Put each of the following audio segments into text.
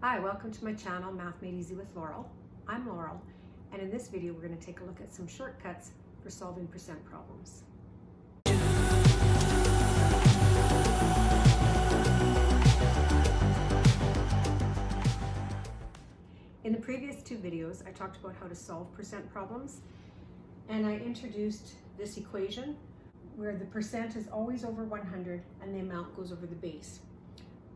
Hi, welcome to my channel, Math Made Easy with Laurel. I'm Laurel, and in this video we're going to take a look at some shortcuts for solving percent problems. In the previous two videos, I talked about how to solve percent problems, and I introduced this equation where the percent is always over 100 and the amount goes over the base.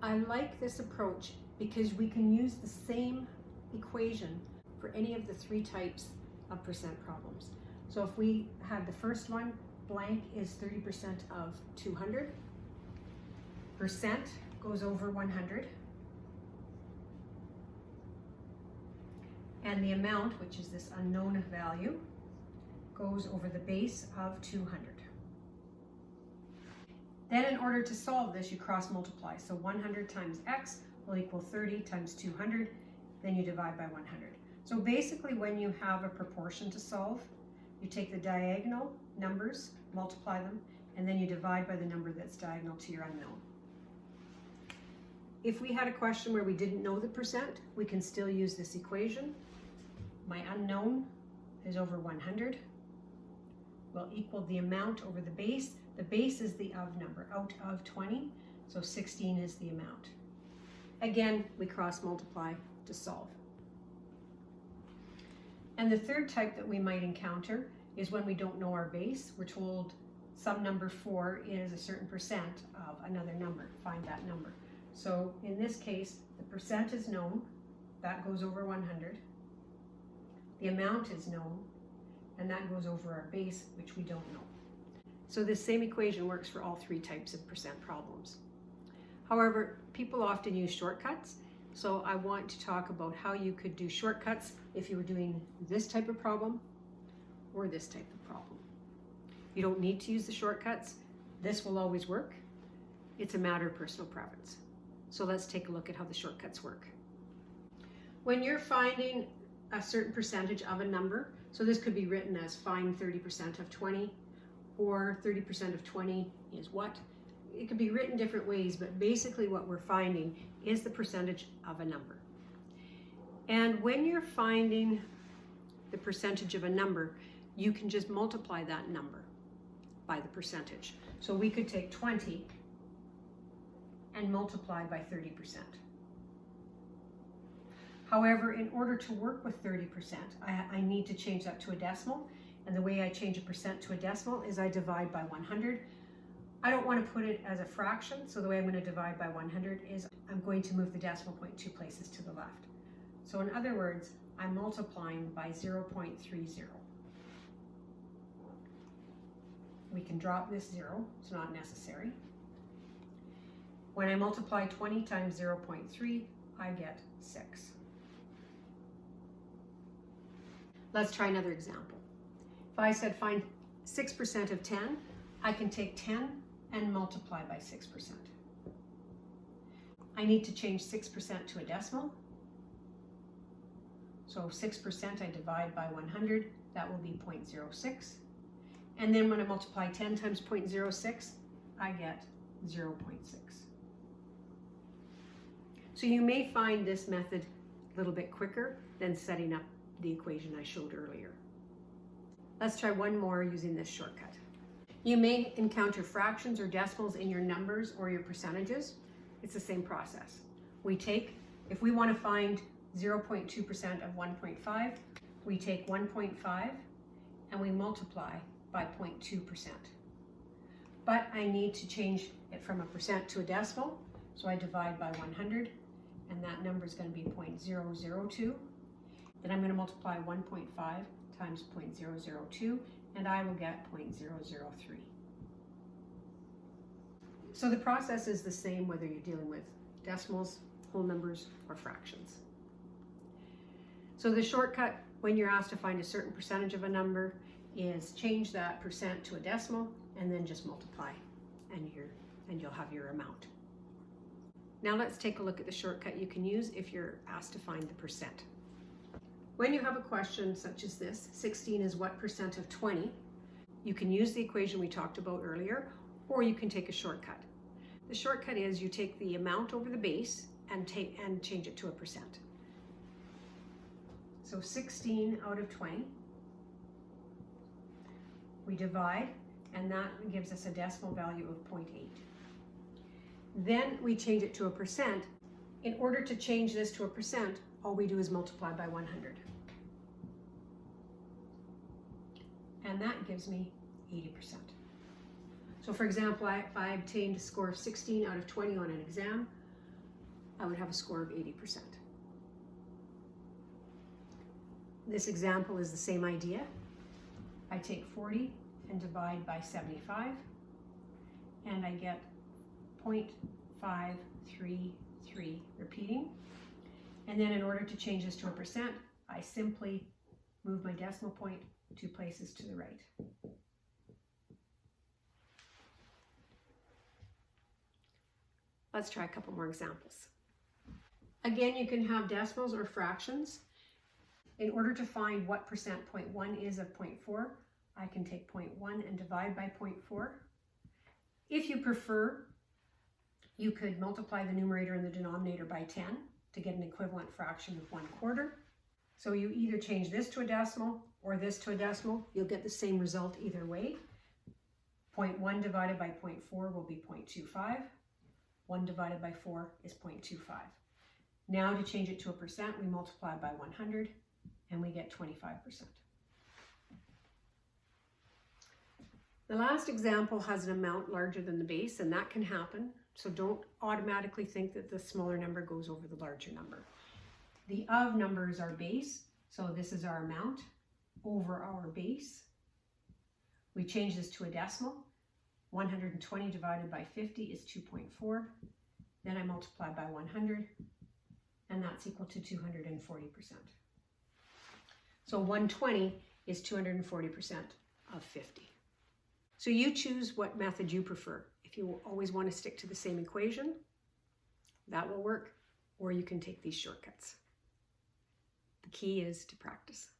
I like this approach because we can use the same equation for any of the three types of percent problems. So if we had the first one, blank is 30% of 200, percent goes over 100, and the amount, which is this unknown value, goes over the base of 200. Then in order to solve this, you cross multiply. So 100 times x will equal 30 times 200, then you divide by 100. So basically when you have a proportion to solve, you take the diagonal numbers, multiply them, and then you divide by the number that's diagonal to your unknown. If we had a question where we didn't know the percent, we can still use this equation. My unknown is over 100 will equal the amount over the base. The base is the of number, out of 20, so 16 is the amount. Again, we cross multiply to solve. And the third type that we might encounter is when we don't know our base. We're told some number 4 is a certain percent of another number. Find that number. So in this case, the percent is known. That goes over 100. The amount is known, and that goes over our base, which we don't know. So this same equation works for all three types of percent problems. However, people often use shortcuts, so I want to talk about how you could do shortcuts if you were doing this type of problem or this type of problem. You don't need to use the shortcuts. This will always work. It's a matter of personal preference. So let's take a look at how the shortcuts work. When you're finding a certain percentage of a number, so this could be written as find 30% of 20, or 30% of 20 is what? It could be written different ways, but basically what we're finding is the percentage of a number. And when you're finding the percentage of a number, you can just multiply that number by the percentage. So we could take 20 and multiply by 30%. However, in order to work with 30%, I need to change that to a decimal. And the way I change a percent to a decimal is I divide by 100. I don't want to put it as a fraction, so the way I'm going to divide by 100 is I'm going to move the decimal point 2 places to the left. So in other words, I'm multiplying by 0.30. We can drop this 0, it's not necessary. When I multiply 20 times 0.3, I get 6. Let's try another example. If I said find 6% of 10, I can take 10 and multiply by 6%. I need to change 6% to a decimal. So 6% I divide by 100, that will be 0.06. And then when I multiply 10 times 0.06, I get 0.6. So you may find this method a little bit quicker than setting up the equation I showed earlier. Let's try one more using this shortcut. You may encounter fractions or decimals in your numbers or your percentages. It's the same process. We take, if we want to find 0.2% of 1.5, we take 1.5 and we multiply by 0.2%. But I need to change it from a percent to a decimal, so I divide by 100, and that number is going to be 0.002. Then I'm going to multiply 1.5 times 0.002, and I will get 0.003. So the process is the same whether you're dealing with decimals, whole numbers, or fractions. So the shortcut when you're asked to find a certain percentage of a number is change that percent to a decimal and then just multiply, and you'll have your amount. Now let's take a look at the shortcut you can use if you're asked to find the percent. When you have a question such as this, 16 is what percent of 20, you can use the equation we talked about earlier, or you can take a shortcut. The shortcut is you take the amount over the base, and change it to a percent. So 16 out of 20. We divide, and that gives us a decimal value of 0.8. Then we change it to a percent. In order to change this to a percent, all we do is multiply by 100. And that gives me 80%. So for example, if I obtained a score of 16 out of 20 on an exam, I would have a score of 80%. This example is the same idea. I take 40 and divide by 75, and I get 0.533 repeating. And then in order to change this to a percent, I simply move my decimal point 2 places to the right. Let's try a couple more examples. Again, you can have decimals or fractions. In order to find what percent 0.1 is of 0.4, I can take 0.1 and divide by 0.4. If you prefer, you could multiply the numerator and the denominator by 10 to get an equivalent fraction of 1/4. So you either change this to a decimal or this to a decimal. You'll get the same result either way. 0.1 divided by 0.4 will be 0.25. 1 divided by 4 is 0.25. Now to change it to a percent, we multiply by 100 and we get 25%. The last example has an amount larger than the base, and that can happen. So don't automatically think that the smaller number goes over the larger number. The of number is our base, so this is our amount over our base. We change this to a decimal. 120 divided by 50 is 2.4. Then I multiply by 100, and that's equal to 240%. So 120 is 240% of 50. So you choose what method you prefer. If you always want to stick to the same equation, that will work, or you can take these shortcuts. The key is to practice.